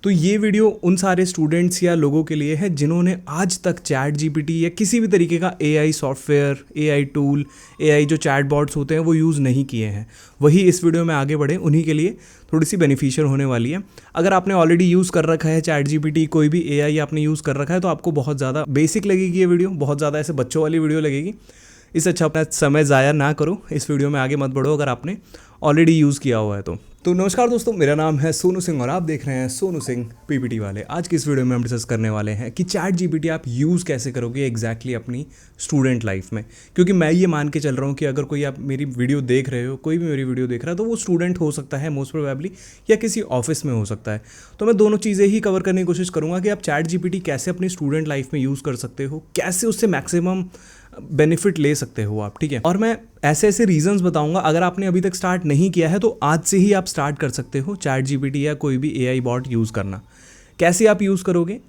तो ये वीडियो उन सारे स्टूडेंट्स या लोगों के लिए है जिन्होंने आज तक चैट जीपीटी या किसी भी तरीके का AI software, AI tool, AI जो चैट बॉट्स होते हैं वो यूज़ नहीं किए हैं। वही इस वीडियो में आगे बढ़े, उन्हीं के लिए थोड़ी सी बेनिफिशियल होने वाली है। अगर आपने ऑलरेडी यूज़ कर रखा है चैट जीपीटी, कोई भी एआई आपने यूज़ कर रखा है, तो आपको बहुत ज़्यादा बेसिक लगेगी ये वीडियो, बहुत ज़्यादा ऐसे बच्चों वाली वीडियो लगेगी। इससे अच्छा अपना समय ज़ाया ना करो, इस वीडियो में आगे मत बढ़ो अगर आपने ऑलरेडी यूज़ किया हुआ है तो नमस्कार दोस्तों, मेरा नाम है सोनू सिंह और आप देख रहे हैं सोनू सिंह पीपीटी वाले। आज की इस वीडियो में हम डिस्कस करने वाले हैं कि चैट जीपीटी आप यूज़ कैसे करोगे एग्जैक्टली अपनी स्टूडेंट लाइफ में। क्योंकि मैं ये मान के चल रहा हूँ कि अगर कोई आप मेरी वीडियो देख रहे हो, कोई भी मेरी वीडियो देख रहा है, तो वो स्टूडेंट हो सकता है मोस्ट प्रोबेबली, या किसी ऑफिस में हो सकता है। तो मैं दोनों चीज़ें ही कवर करने की कोशिश करूँगा कि आप चैट जीपीटी कैसे अपनी स्टूडेंट लाइफ में यूज़ कर सकते हो, कैसे उससे मैक्सिमम बेनिफिट ले सकते हो आप, ठीक है। और मैं ऐसे ऐसे रीजंस बताऊंगा, अगर आपने अभी तक स्टार्ट नहीं किया है तो आज से ही आप स्टार्ट कर सकते हो चैट जीपीटी या कोई भी एआई बॉट यूज़ करना। कैसे आप यूज़ करोगे,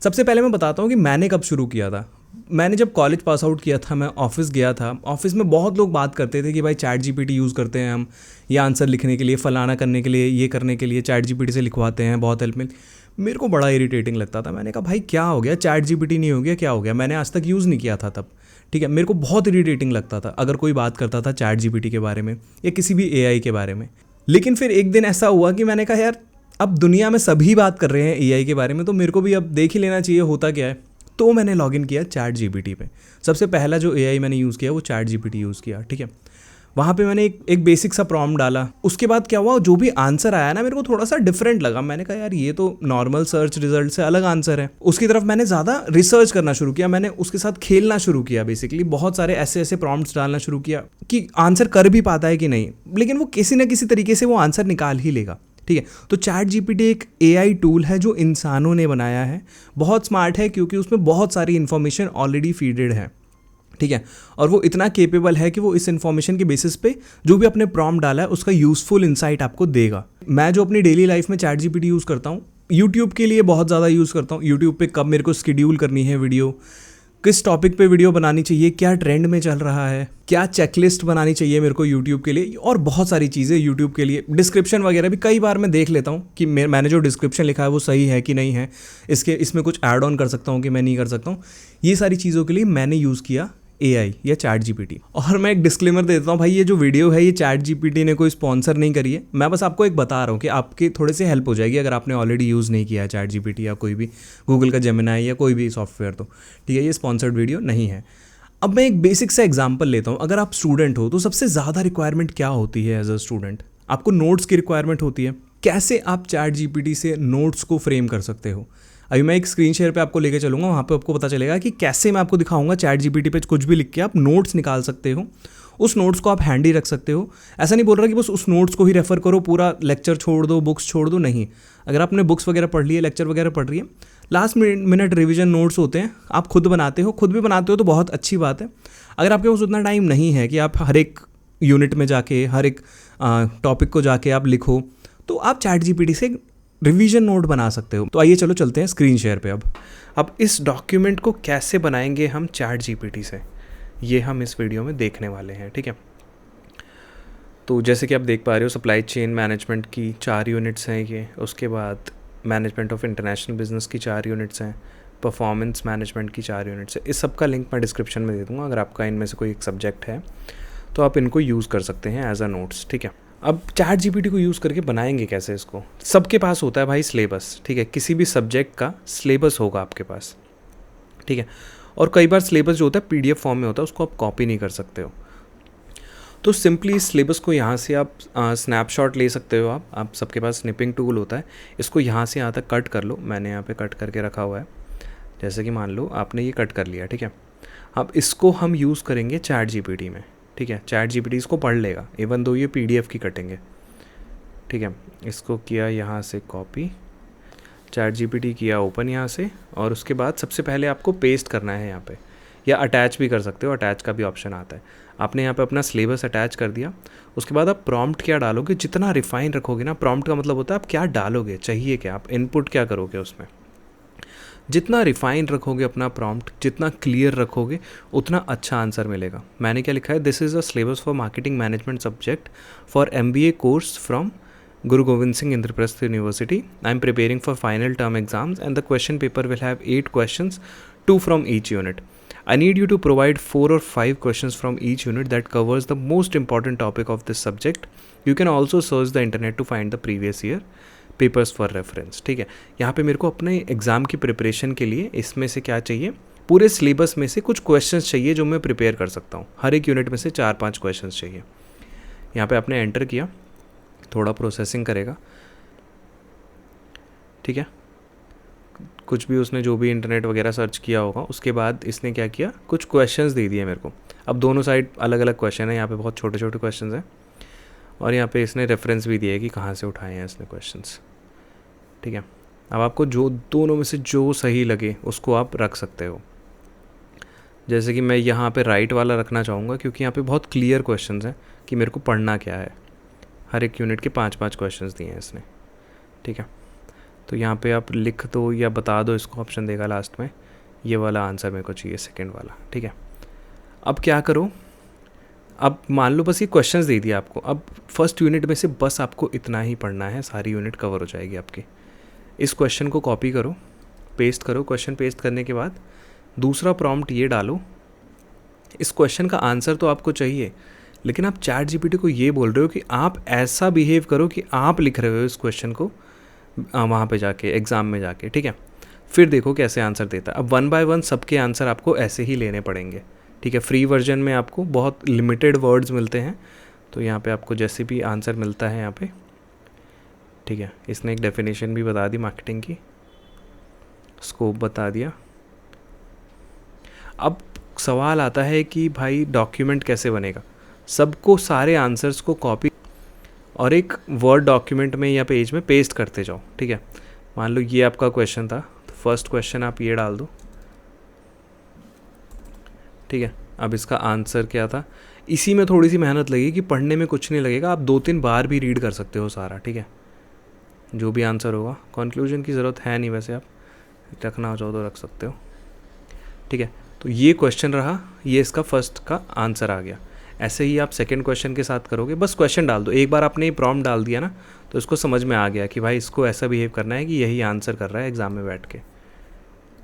सबसे पहले मैं बताता हूँ कि मैंने कब शुरू किया था। मैंने जब कॉलेज पास आउट किया था, मैं ऑफिस गया था। ऑफिस में बहुत लोग बात करते थे कि भाई चैट जीपीटी यूज़ करते हैं हम, ये आंसर लिखने के लिए, फलाना करने के लिए, ये करने के लिए चैट जीपीटी से लिखवाते हैं, बहुत हेल्प मिल। मेरे को बड़ा इरिटेटिंग लगता था। मैंने कहा भाई क्या हो गया, चैट जीपीटी नहीं हो गया, क्या हो गया। मैंने आज तक यूज़ नहीं किया था तब, ठीक है। मेरे को बहुत इरिटेटिंग लगता था अगर कोई बात करता था चैट जीपीटी के बारे में या किसी भी एआई के बारे में। लेकिन फिर एक दिन ऐसा हुआ कि मैंने कहा यार, अब दुनिया में सभी बात कर रहे हैं एआई के बारे में, तो मेरे को भी अब देख ही लेना चाहिए होता क्या है। तो मैंने लॉगिन किया चैट जीपीटी पे। सबसे पहला जो एआई मैंने यूज़ किया वो चैट जीपीटी यूज़ किया, ठीक है। वहाँ पे मैंने एक बेसिक सा प्रॉम्प्ट डाला। उसके बाद क्या हुआ, जो भी आंसर आया ना, मेरे को थोड़ा सा डिफरेंट लगा। मैंने कहा यार ये तो नॉर्मल सर्च रिजल्ट से अलग आंसर है। उसकी तरफ मैंने ज़्यादा रिसर्च करना शुरू किया, मैंने उसके साथ खेलना शुरू किया। बेसिकली बहुत सारे ऐसे ऐसे प्रॉम्प्ट्स डालना शुरू किया कि आंसर कर भी पाता है कि नहीं, लेकिन वो किसी न किसी तरीके से वो आंसर निकाल ही लेगा, ठीक है। तो चैट जीपीटी एक एआई टूल है जो इंसानों ने बनाया है। बहुत स्मार्ट है क्योंकि उसमें बहुत सारी इन्फॉर्मेशन ऑलरेडी फीडेड है, ठीक है। और वो इतना केपेबल है कि वो इस इन्फॉर्मेशन के बेसिस पे जो भी अपने प्रॉम्प्ट डाला है उसका यूज़फुल इंसाइट आपको देगा। मैं जो अपनी डेली लाइफ में चैट जीपीटी यूज़ करता हूँ, यूट्यूब के लिए बहुत ज़्यादा यूज़ करता हूँ। यूट्यूब पे कब मेरे को शेड्यूल करनी है वीडियो, किस टॉपिक पे वीडियो बनानी चाहिए, क्या ट्रेंड में चल रहा है, क्या चेकलिस्ट बनानी चाहिए मेरे को यूट्यूब के लिए, और बहुत सारी चीज़ें यूट्यूब के लिए। डिस्क्रिप्शन वगैरह भी कई बार मैं देख लेता हूँ कि मैंने जो डिस्क्रिप्शन लिखा है वो सही है कि नहीं है, इसमें कुछ ऐड ऑन कर सकता हूँ कि मैं नहीं कर सकता हूँ। ये सारी चीज़ों के लिए मैंने यूज़ किया एआई या चैट जीपीटी। और मैं एक डिस्क्लेमर दे देता हूँ भाई, ये जो वीडियो है ये चैट जीपीटी ने कोई स्पॉन्सर नहीं करी है। मैं बस आपको एक बता रहा हूँ कि आपके थोड़े से हेल्प हो जाएगी अगर आपने ऑलरेडी यूज़ नहीं किया है चैट जीपीटी या कोई भी गूगल का जेमिनाई या कोई भी सॉफ्टवेयर, तो ठीक है, ये स्पॉन्सर्ड वीडियो नहीं है। अब मैं एक बेसिक सा एग्जाम्पल लेता हूँ। अगर आप स्टूडेंट हो तो सबसे ज़्यादा रिक्वायरमेंट क्या होती है एज अ स्टूडेंट, आपको नोट्स की रिक्वायरमेंट होती है। कैसे आप चैट जीपीटी से नोट्स को फ्रेम कर सकते हो, अभी मैं एक स्क्रीन शेयर पे आपको लेके चलूँगा, वहाँ पे आपको पता चलेगा कि कैसे मैं आपको दिखाऊंगा चैट जीपीटी पे कुछ भी लिख के आप नोट्स निकाल सकते हो। उस नोट्स को आप हैंडी रख सकते हो। ऐसा नहीं बोल रहा कि बस उस नोट्स को ही रेफर करो, पूरा लेक्चर छोड़ दो, बुक्स छोड़ दो, नहीं। अगर आपने बुक्स वगैरह पढ़ ली है, लेक्चर वगैरह पढ़ रही है, लास्ट मिनट रिविजन नोट्स होते हैं, आप खुद बनाते हो, खुद भी बनाते हो तो बहुत अच्छी बात है। अगर आपके पास उतना टाइम नहीं है कि आप हर एक यूनिट में जाके, हर एक टॉपिक को जाके आप लिखो, तो आप चैट जीपीटी से रिवीजन नोट बना सकते हो। तो आइए चलो चलते हैं स्क्रीन शेयर पे। अब इस डॉक्यूमेंट को कैसे बनाएंगे हम चैट जीपीटी से, ये हम इस वीडियो में देखने वाले हैं, ठीक है। तो जैसे कि आप देख पा रहे हो, सप्लाई चेन मैनेजमेंट की 4 यूनिट्स हैं ये, उसके बाद मैनेजमेंट ऑफ इंटरनेशनल बिजनेस की 4 यूनिट्स हैं, परफॉर्मेंस मैनेजमेंट की 4 यूनिट्स है। इस सब का लिंक मैं डिस्क्रिप्शन में दे दूँगा। अगर आपका इनमें से कोई एक सब्जेक्ट है तो आप इनको यूज़ कर सकते हैं एज अ नोट्स, ठीक है। अब चैट जीपीटी को यूज़ करके बनाएंगे कैसे इसको। सबके पास होता है भाई सिलेबस, ठीक है। किसी भी सब्जेक्ट का सिलेबस होगा आपके पास, ठीक है। और कई बार सिलेबस जो होता है पीडीएफ फॉर्म में होता है, उसको आप कॉपी नहीं कर सकते हो। तो सिंपली इस सिलेबस को यहाँ से आप स्नैपशॉट ले सकते हो। आप सबके पास स्निपिंग टूल होता है, इसको यहाँ से यहाँ तक कट कर लो। मैंने यहाँ पे कट करके रखा हुआ है। जैसे कि मान लो आपने ये कट कर लिया, ठीक है। अब इसको हम यूज़ करेंगे चैट जीपीटी में, ठीक है। चैट जीपीटी इसको पढ़ लेगा, इवन दो ये पीडीएफ की कटेंगे, ठीक है। इसको किया यहाँ से कॉपी, चैट जीपीटी किया ओपन यहाँ से, और उसके बाद सबसे पहले आपको पेस्ट करना है यहाँ पे, या अटैच भी कर सकते हो, अटैच का भी ऑप्शन आता है। आपने यहाँ पे अपना सिलेबस अटैच कर दिया। उसके बाद आप प्रॉम्प्ट क्या डालोगे, जितना रिफाइन रखोगे ना, प्रॉम्प्ट का मतलब होता है आप क्या डालोगे, चाहिए क्या, आप इनपुट क्या करोगे उसमें। जितना रिफाइन रखोगे अपना प्रॉम्प्ट, जितना क्लियर रखोगे, उतना अच्छा आंसर मिलेगा। मैंने क्या लिखा है, this is a syllabus for marketing management subject for MBA course from Guru Govind Singh Indraprastha University. I am preparing for final term exams and the question paper will have 8 questions, 2 from each unit. I need you to provide 4 or 5 questions from each unit that covers the most important topic of this subject. You can also search the internet to find the previous year papers for reference. ठीक है, यहाँ पे मेरे को अपने exam की preparation के लिए इसमें से क्या चाहिए, पूरे सिलेबस में से कुछ क्वेश्चंस चाहिए जो मैं प्रिपेयर कर सकता हूँ. हर एक यूनिट में से 4-5 क्वेश्चंस चाहिए. यहाँ पे आपने एंटर किया, थोड़ा प्रोसेसिंग करेगा. ठीक है, कुछ भी उसने जो भी इंटरनेट वगैरह सर्च किया होगा, उसके बाद इसने क्या किया, कुछ क्वेश्चंस दे दिए मेरे को. अब दोनों साइड अलग अलग क्वेश्चन है, यहाँ पे बहुत छोटे छोटे क्वेश्चंस हैं और यहाँ पे इसने रेफरेंस भी दिया है कि कहाँ से उठाए हैं इसने क्वेश्चंस. ठीक है, अब आपको जो दोनों में से जो सही लगे उसको आप रख सकते हो. जैसे कि मैं यहाँ पे राइट वाला रखना चाहूँगा क्योंकि यहाँ पे बहुत क्लियर क्वेश्चंस हैं कि मेरे को पढ़ना क्या है. हर एक यूनिट के 5-5 क्वेश्चंस दिए हैं इसने. ठीक है, तो यहाँ पे आप लिख दो या बता दो, इसको ऑप्शन देगा लास्ट में, ये वाला आंसर मेरे को चाहिए, सेकेंड वाला. ठीक है, अब क्या करो, अब मान लो बस ये क्वेश्चंस दे दिया आपको. अब फर्स्ट यूनिट में से बस आपको इतना ही पढ़ना है, सारी यूनिट कवर हो जाएगी आपकी. इस क्वेश्चन को कॉपी करो, पेस्ट करो. क्वेश्चन पेस्ट करने के बाद दूसरा प्रॉम्प्ट ये डालो. इस क्वेश्चन का आंसर तो आपको चाहिए, लेकिन आप चैट जीपीटी को ये बोल रहे हो कि आप ऐसा बिहेव करो कि आप लिख रहे हो इस क्वेश्चन को वहाँ पे जाके एग्ज़ाम में जाके. ठीक है, फिर देखो कैसे आंसर देता है. अब 1 बाय 1 सबके आंसर आपको ऐसे ही लेने पड़ेंगे. ठीक है, फ्री वर्जन में आपको बहुत लिमिटेड वर्ड्स मिलते हैं, तो यहाँ पे आपको जैसे भी आंसर मिलता है यहाँ पे. ठीक है, इसने एक डेफिनेशन भी बता दी मार्केटिंग की, स्कोप बता दिया. अब सवाल आता है कि भाई डॉक्यूमेंट कैसे बनेगा. सबको सारे आंसर्स को कॉपी और एक वर्ड डॉक्यूमेंट में या पेज में पेस्ट करते जाओ. ठीक है, मान लो ये आपका क्वेश्चन था, तो फर्स्ट क्वेश्चन आप ये डाल दो. ठीक है, अब इसका आंसर क्या था, इसी में थोड़ी सी मेहनत लगेगी, पढ़ने में कुछ नहीं लगेगा. आप 2-3 बार भी रीड कर सकते हो सारा. ठीक है, जो भी आंसर होगा. कंक्लूजन की ज़रूरत है नहीं, वैसे आप रखना हो तो रख सकते हो. ठीक है, तो ये क्वेश्चन रहा, ये इसका फर्स्ट का आंसर आ गया. ऐसे ही आप सेकंड क्वेश्चन के साथ करोगे, बस क्वेश्चन डाल दो. एक बार आपने ये प्रॉम्प्ट डाल दिया ना, तो इसको समझ में आ गया कि भाई इसको ऐसा बिहेव करना है कि यही आंसर कर रहा है एग्ज़ाम में बैठ के.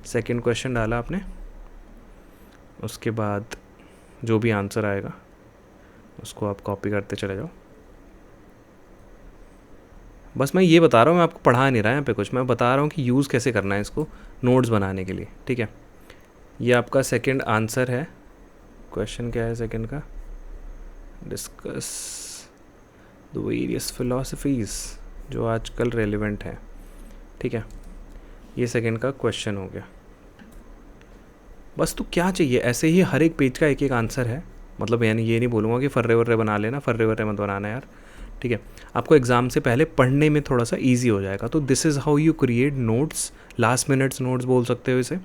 सेकंड क्वेश्चन डाला आपने, उसके बाद जो भी आंसर आएगा उसको आप कॉपी करते चले जाओ. बस मैं ये बता रहा हूँ, मैं आपको पढ़ा नहीं रहा यहाँ पे कुछ, मैं बता रहा हूँ कि यूज़ कैसे करना है इसको नोट्स बनाने के लिए. ठीक है, ये आपका सेकंड आंसर है. क्वेश्चन क्या है सेकंड का, डिस्कस द वेरियस फिलॉसफीज़ जो आजकल रेलिवेंट है. ठीक है, ये सेकंड का क्वेश्चन हो गया. बस तो क्या चाहिए, ऐसे ही हर एक पेज का एक एक आंसर है. मतलब यानी ये नहीं बोलूँगा कि फर्रे वर्रे बना लेना, फर्रे वर्रे मत बनाना यार. ठीक है, आपको एग्ज़ाम से पहले पढ़ने में थोड़ा सा ईजी हो जाएगा. तो this is how you create notes, last minutes notes बोल सकते हो इसे,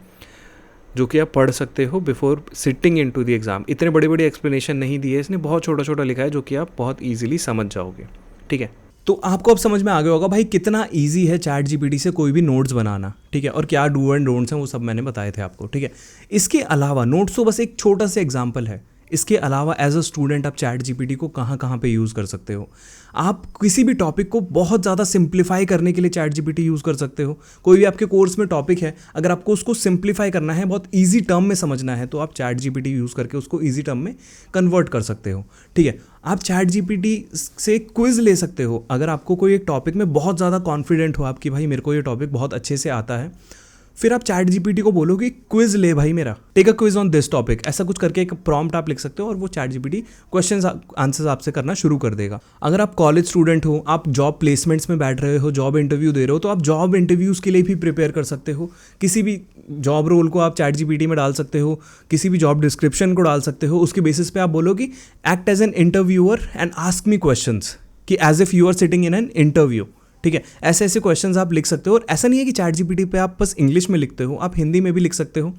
जो कि आप पढ़ सकते हो before sitting into the exam. इतने बड़े बड़े एक्सप्लेनेशन नहीं दिए इसने, बहुत छोटा छोटा लिखा है जो कि आप बहुत ईजिली समझ जाओगे. ठीक है, तो आपको अब समझ में आ गया होगा भाई कितना इजी है चैट जीपीटी से कोई भी नोट्स बनाना. ठीक है, और क्या डू एंड डोंट्स हैं वो सब मैंने बताए थे आपको. ठीक है, इसके अलावा नोट्स तो बस एक छोटा सा एग्जांपल है. इसके अलावा एज अ स्टूडेंट आप चैट जीपीटी को कहाँ कहाँ पे यूज़ कर सकते हो. आप किसी भी टॉपिक को बहुत ज़्यादा सिंप्लीफाई करने के लिए चैट जीपीटी यूज़ कर सकते हो. कोई भी आपके कोर्स में टॉपिक है, अगर आपको उसको सिंप्लीफाई करना है, बहुत ईजी टर्म में समझना है, तो आप चैट जीपीटी यूज़ करके उसको ईजी टर्म में कन्वर्ट कर सकते हो. ठीक है, आप चैट जीपीटी से क्विज़ ले सकते हो. अगर आपको कोई एक टॉपिक में बहुत ज़्यादा कॉन्फिडेंट हो आप कि भाई मेरे को ये टॉपिक बहुत अच्छे से आता है, फिर आप चैट जीपीटी को बोलो कि क्विज ले भाई मेरा, take a quiz on this topic. ऐसा कुछ करके एक प्रॉम्प्ट आप लिख सकते हो और वो चैट जीपीटी क्वेश्चंस आंसर्स आपसे करना शुरू कर देगा. अगर आप कॉलेज स्टूडेंट हो, आप जॉब प्लेसमेंट्स में बैठ रहे हो, जॉब इंटरव्यू दे रहे हो, तो आप जॉब इंटरव्यूज़ के लिए भी प्रिपेयर कर सकते हो. किसी भी जॉब रोल को आप चैट जीपीटी में डाल सकते हो, किसी भी जॉब डिस्क्रिप्शन को डाल सकते हो. उसके बेसिस पे आप बोलो कि act as an interviewer and ask me questions, कि as if you are sitting in an interview. ठीक है, ऐसे ऐसे क्वेश्चंस आप लिख सकते हो. और ऐसा नहीं है कि चैट जीपीटी पे आप बस इंग्लिश में लिखते हो, आप हिंदी में भी लिख सकते हो.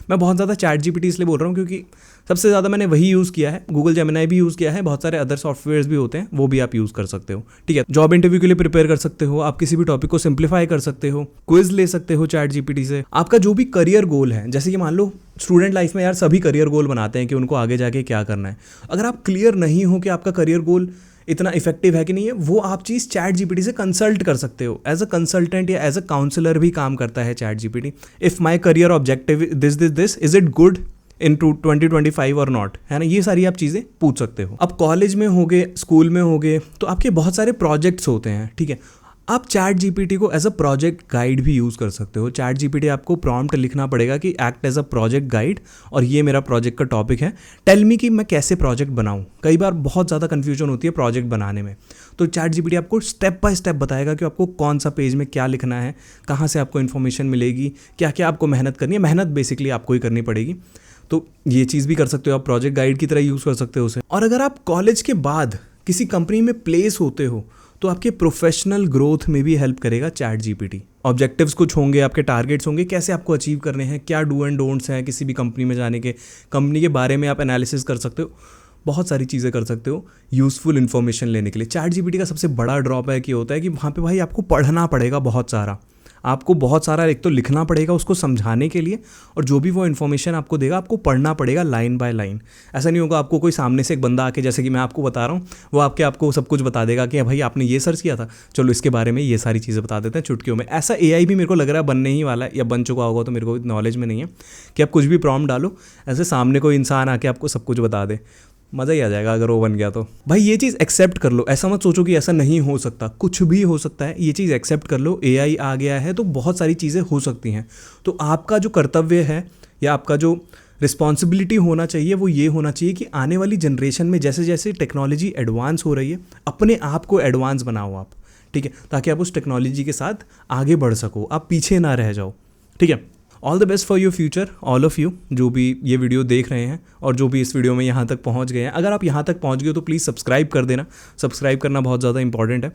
मैं बहुत ज़्यादा चैट जीपीटी इसलिए बोल रहा हूँ क्योंकि सबसे ज़्यादा मैंने वही यूज़ किया है. गूगल जेमिनाई भी यूज़ किया है, बहुत सारे अदर सॉफ्टवेयर्स भी होते हैं, वो भी आप यूज़ कर सकते हो. ठीक है, जॉब इंटरव्यू के लिए प्रिपेयर कर सकते हो, आप किसी भी टॉपिक को सिंप्लीफाई कर सकते हो, क्विज ले सकते हो चैट जीपीटी से. आपका जो भी करियर गोल है, जैसे कि मान लो स्टूडेंट लाइफ में यार सभी करियर गोल बनाते हैं कि उनको आगे जाके क्या करना है. अगर आप क्लियर नहीं हो कि आपका करियर गोल इतना इफेक्टिव है कि नहीं है, वो आप चीज़ चैट जीपीटी से कंसल्ट कर सकते हो। एज अ कंसल्टेंट या एज अ काउंसलर भी काम करता है chat GPT. If my career objective this is it good in 2025 और नॉट, है ना, ये सारी आप चीज़ें पूछ सकते हो। अब कॉलेज में होगे, स्कूल में होगे, तो आपके बहुत सारे प्रोजेक्ट्स होते हैं, ठीक है। आप चैट जीपीटी को एज अ प्रोजेक्ट गाइड भी यूज़ कर सकते हो। चैट जीपीटी आपको प्रॉम्प्ट लिखना पड़ेगा कि act as a project guide, और ये मेरा प्रोजेक्ट का टॉपिक है, टेल मी कि मैं कैसे प्रोजेक्ट बनाऊँ। कई बार बहुत ज़्यादा कन्फ्यूजन होती है प्रोजेक्ट बनाने में, तो चैट जीपीटी आपको स्टेप बाय स्टेप बताएगा कि आपको कौन सा पेज में क्या लिखना है, कहाँ से आपको इन्फॉर्मेशन मिलेगी, क्या क्या आपको मेहनत करनी है। मेहनत बेसिकली आपको ही करनी पड़ेगी, तो ये चीज़ भी कर सकते हो आप, प्रोजेक्ट गाइड की तरह यूज़ कर सकते हो उसे। और अगर आप कॉलेज के बाद किसी कंपनी में प्लेस होते हो तो आपके प्रोफेशनल ग्रोथ में भी हेल्प करेगा चैट जीपीटी। ऑब्जेक्टिव्स कुछ होंगे, आपके टारगेट्स होंगे, कैसे आपको अचीव करने हैं, क्या डू एंड डोंट्स हैं किसी भी कंपनी में जाने के, कंपनी के बारे में आप एनालिसिस कर सकते हो, बहुत सारी चीज़ें कर सकते हो यूज़फुल इन्फॉर्मेशन लेने के लिए। चैट जीपीटी का सबसे बड़ा ड्रॉबैक ये होता है कि वहाँ पे भाई आपको पढ़ना पड़ेगा बहुत सारा, आपको बहुत सारा एक तो लिखना पड़ेगा उसको समझाने के लिए, और जो भी वो इन्फॉर्मेशन आपको देगा आपको पढ़ना पड़ेगा लाइन बाय लाइन। ऐसा नहीं होगा आपको कोई सामने से एक बंदा आके, जैसे कि मैं आपको बता रहा हूँ, वो आपको सब कुछ बता देगा कि भाई आपने ये सर्च किया था, चलो इसके बारे में ये सारी चीज़ें बता देते हैं चुटकियों में। ऐसा एआई भी मेरे को लग रहा है बनने ही वाला है, या बन चुका होगा, तो मेरे को नॉलेज में नहीं है, कि आप कुछ भी प्रॉम्प्ट डालो, ऐसे सामने कोई इंसान आके आपको सब कुछ बता दे। मज़ा ही आ जाएगा अगर वो बन गया तो। भाई ये चीज़ एक्सेप्ट कर लो, ऐसा मत सोचो कि ऐसा नहीं हो सकता, कुछ भी हो सकता है, ये चीज़ एक्सेप्ट कर लो। एआई आ गया है तो बहुत सारी चीज़ें हो सकती हैं, तो आपका जो कर्तव्य है या आपका जो रिस्पॉन्सिबिलिटी होना चाहिए वो ये होना चाहिए कि आने वाली जनरेशन में जैसे जैसे टेक्नोलॉजी एडवांस हो रही है, अपने आप को एडवांस बनाओ आप, ठीक है, ताकि आप उस टेक्नोलॉजी के साथ आगे बढ़ सको, आप पीछे ना रह जाओ, ठीक है। All the best for your future, all of you जो भी ये वीडियो देख रहे हैं और जो भी इस वीडियो में यहाँ तक पहुँच गए हैं। अगर आप यहाँ तक पहुँच गए हो तो प्लीज़ सब्सक्राइब कर देना, सब्सक्राइब करना बहुत ज़्यादा इंपॉर्टेंट है।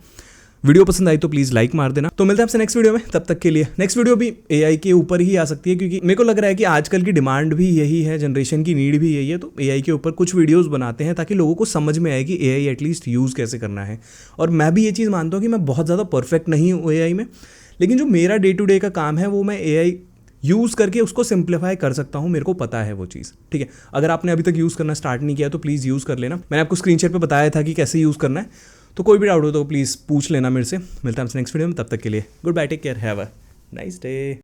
वीडियो पसंद आई तो प्लीज़ लाइक मार देना। तो मिलते हैं आपसे नेक्स्ट वीडियो में, तब तक के लिए। नेक्स्ट वीडियो भी एआई के ऊपर ही आ सकती है, क्योंकि मेरे को लग रहा है कि आजकल की डिमांड भी यही है, जनरेशन की नीड भी यही है, तो एआई के ऊपर कुछ वीडियोस बनाते हैं ताकि लोगों को समझ में आए कि एआई एटलीस्ट यूज़ कैसे करना है। और मैं भी ये चीज़ मानता हूँ कि मैं बहुत ज़्यादा परफेक्ट नहीं हूँ एआई में, लेकिन जो मेरा डे टू डे का काम है वो मैं एआई यूज़ करके उसको सिंप्लीफाई कर सकता हूँ, मेरे को पता है वो चीज़, ठीक है। अगर आपने अभी तक यूज़ करना स्टार्ट नहीं किया तो प्लीज़ यूज़ कर लेना। मैंने आपको स्क्रीनशॉट पे बताया था कि कैसे यूज़ करना है, तो कोई भी डाउट हो तो प्लीज़ पूछ लेना मेरे से। मिलता है हमसे नेक्स्ट वीडियो में, तब तक के लिए goodbye, take care, have a nice day.